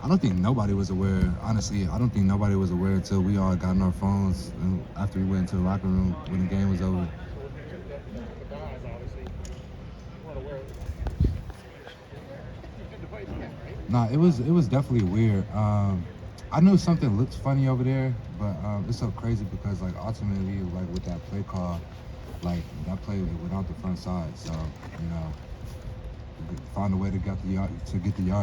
I don't think nobody was aware. Honestly, I don't think nobody was aware until we all got on our phones and after we went into the locker room when the game was over. The guys obviously weren't aware of the device yet, right? Nah, it was definitely weird. I knew something looked funny over there, but it's so crazy because like ultimately like with that play call, like that play went out the front side. So you know, found a way to get the yard,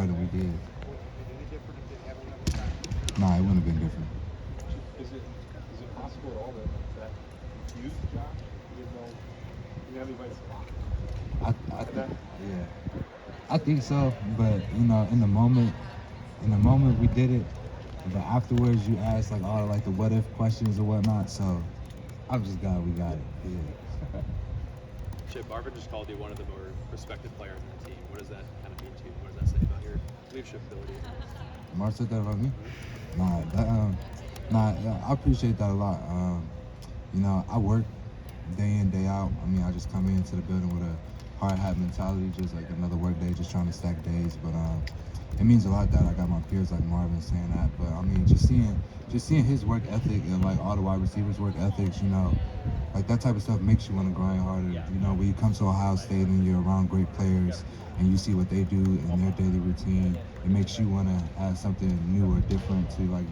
and we did. Would it have been any different if they had another time? Nah, it wouldn't have been different. Is it possible at all that confused Josh? You didn't know you have anybody's I yeah, I think so. But you know, in the moment we did it. But afterwards, you ask like all like the what if questions or whatnot. So I'm just glad we got it. Yeah. Chip, Marvin just called you one of the more respected players on the team. What does that kind of mean to you? What does that say about your leadership ability? Mark said that about me. Nah, nah. Yeah, I appreciate that a lot. You know, I work day in day out. I mean, I just come into the building with a hard hat mentality, just like another work day, just trying to stack days. But it means a lot that I got my peers like Marvin saying that. But I mean, just seeing his work ethic and like all the wide receivers' work ethics, you know, like that type of stuff makes you want to grind harder. You know, when you come to Ohio State and you're around great players and you see what they do in their daily routine, it makes you want to add something new or different to like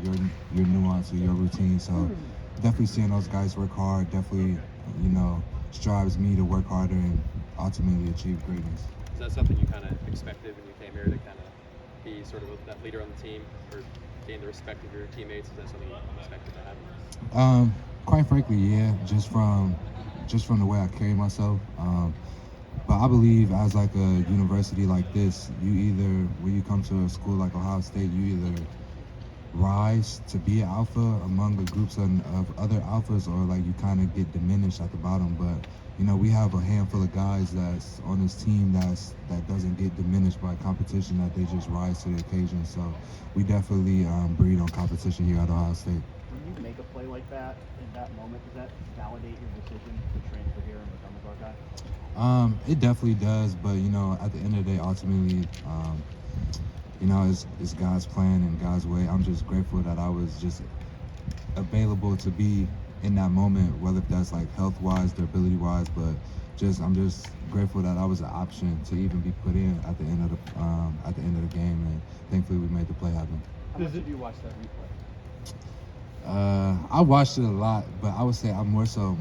your nuance or your routine. So definitely seeing those guys work hard definitely, you know, strives me to work harder and ultimately achieve greatness. Is that something you kind of expected when you came here to kind of be sort of that leader on the team or gain the respect of your teammates? Is that something you expected to happen? Quite frankly, yeah, just from the way I carry myself. But I believe as like a university like this, you either when you come to a school like Ohio State, you either rise to be an alpha among the groups of other alphas, or like you kind of get diminished at the bottom. But you know, we have a handful of guys that's on this team that doesn't get diminished by competition, that they just rise to the occasion. So we definitely breed on competition here at Ohio State. When you make a play like that in that moment, does that validate your decision to transfer here and become a Buckeye? It definitely does, but you know, at the end of the day, ultimately, you know, it's God's plan and God's way. I'm just grateful that I was just available to be in that moment, whether that's like health wise, durability wise, but I'm just grateful that I was an option to even be put in at the end of the game, and thankfully we made the play happen. How much did you watch that replay? I watched it a lot, but I would say I more so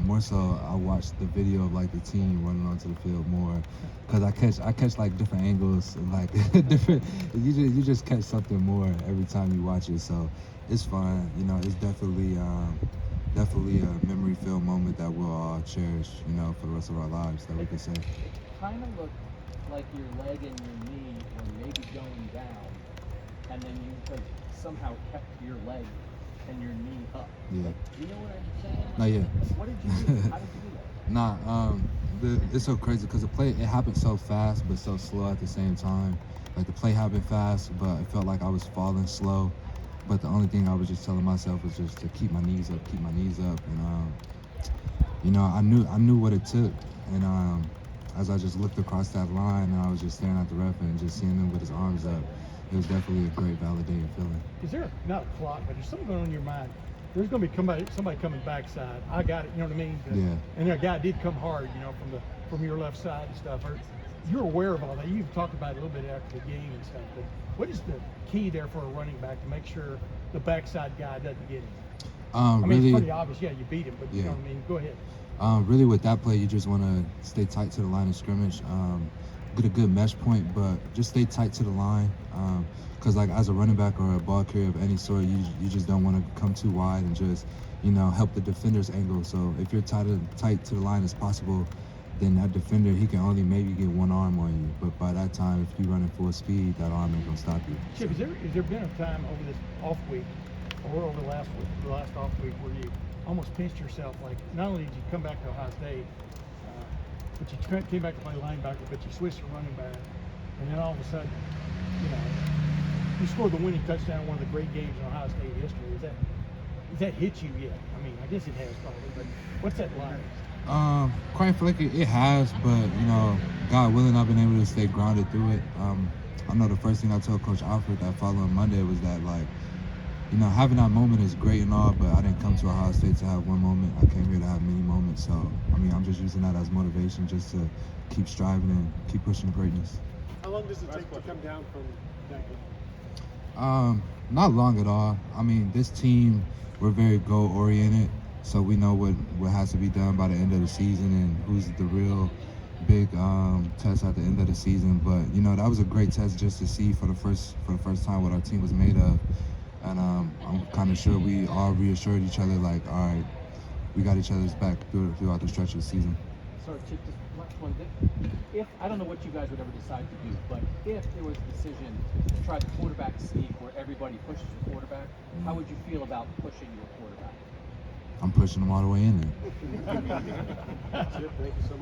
I watched the video of like the team running onto the field more, because I catch like different angles and like different. You just catch something more every time you watch it, so it's fun. You know, it's definitely a memory filled moment that we'll all cherish. You know, for the rest of our lives that we can say. It kind of looked like your leg and your knee were maybe going down, and then you like somehow kept your leg and your knee up. Yeah. Do you know what I'm saying? Not yet. What did you do? How did you do that? Nah, it's so crazy because the play, it happened so fast but so slow at the same time. Like the play happened fast, but it felt like I was falling slow. But the only thing I was just telling myself was just to keep my knees up, and you know, I knew what it took, and as I just looked across that line and I was just staring at the ref and just seeing him with his arms up, it was definitely a great validating feeling. Is there not a clock, but there's something going on in your mind? There's going to be somebody coming backside. I got it. You know what I mean? Yeah. And that guy did come hard, you know, from your left side and stuff. You're aware of all that. You've talked about it a little bit after the game and stuff. But what is the key there for a running back to make sure the backside guy doesn't get him? I mean, really, it's pretty obvious. Yeah, you beat him, but you know what I mean? Go ahead. Really, with that play, you just want to stay tight to the line of scrimmage, get a good mesh point, but just stay tight to the line. Because like as a running back or a ball carrier of any sort, you just don't want to come too wide and just, you know, help the defender's angle. So if you're tight to the line as possible, then that defender, he can only maybe get one arm on you. But by that time, if you're running full speed, that arm ain't gonna stop you. Chip, has there been a time over this off week or over the last off week where you almost pinched yourself? Like, not only did you come back to Ohio State, but you came back to play linebacker, but you switched to running back, and then all of a sudden, you know, you scored the winning touchdown, one of the great games in Ohio State history. Has that hit you yet? I mean, I guess it has probably, but what's that like? Quite frankly, it has, but you know, God willing, I've been able to stay grounded through it. I know the first thing I told Coach Alfred that following Monday was that, like, you know, having that moment is great and all, but I didn't come to Ohio State to have one moment. I came here to have many moments. So, I mean, I'm just using that as motivation just to keep striving and keep pushing greatness. How long does it take to come down from that game? Not long at all. I mean, this team, we're very goal-oriented, so we know what has to be done by the end of the season and who's the real big test at the end of the season. But you know, that was a great test just to see for the first time what our team was made of. And I'm kind of sure we all reassured each other, like, all right, we got each other's back throughout the stretch of the season. Sorry, Chip, just last one. If I don't know what you guys would ever decide to do, but if there was a decision to try the quarterback sneak where everybody pushes the quarterback, how would you feel about pushing your quarterback? I'm pushing them all the way in there. Chip, thank you so much.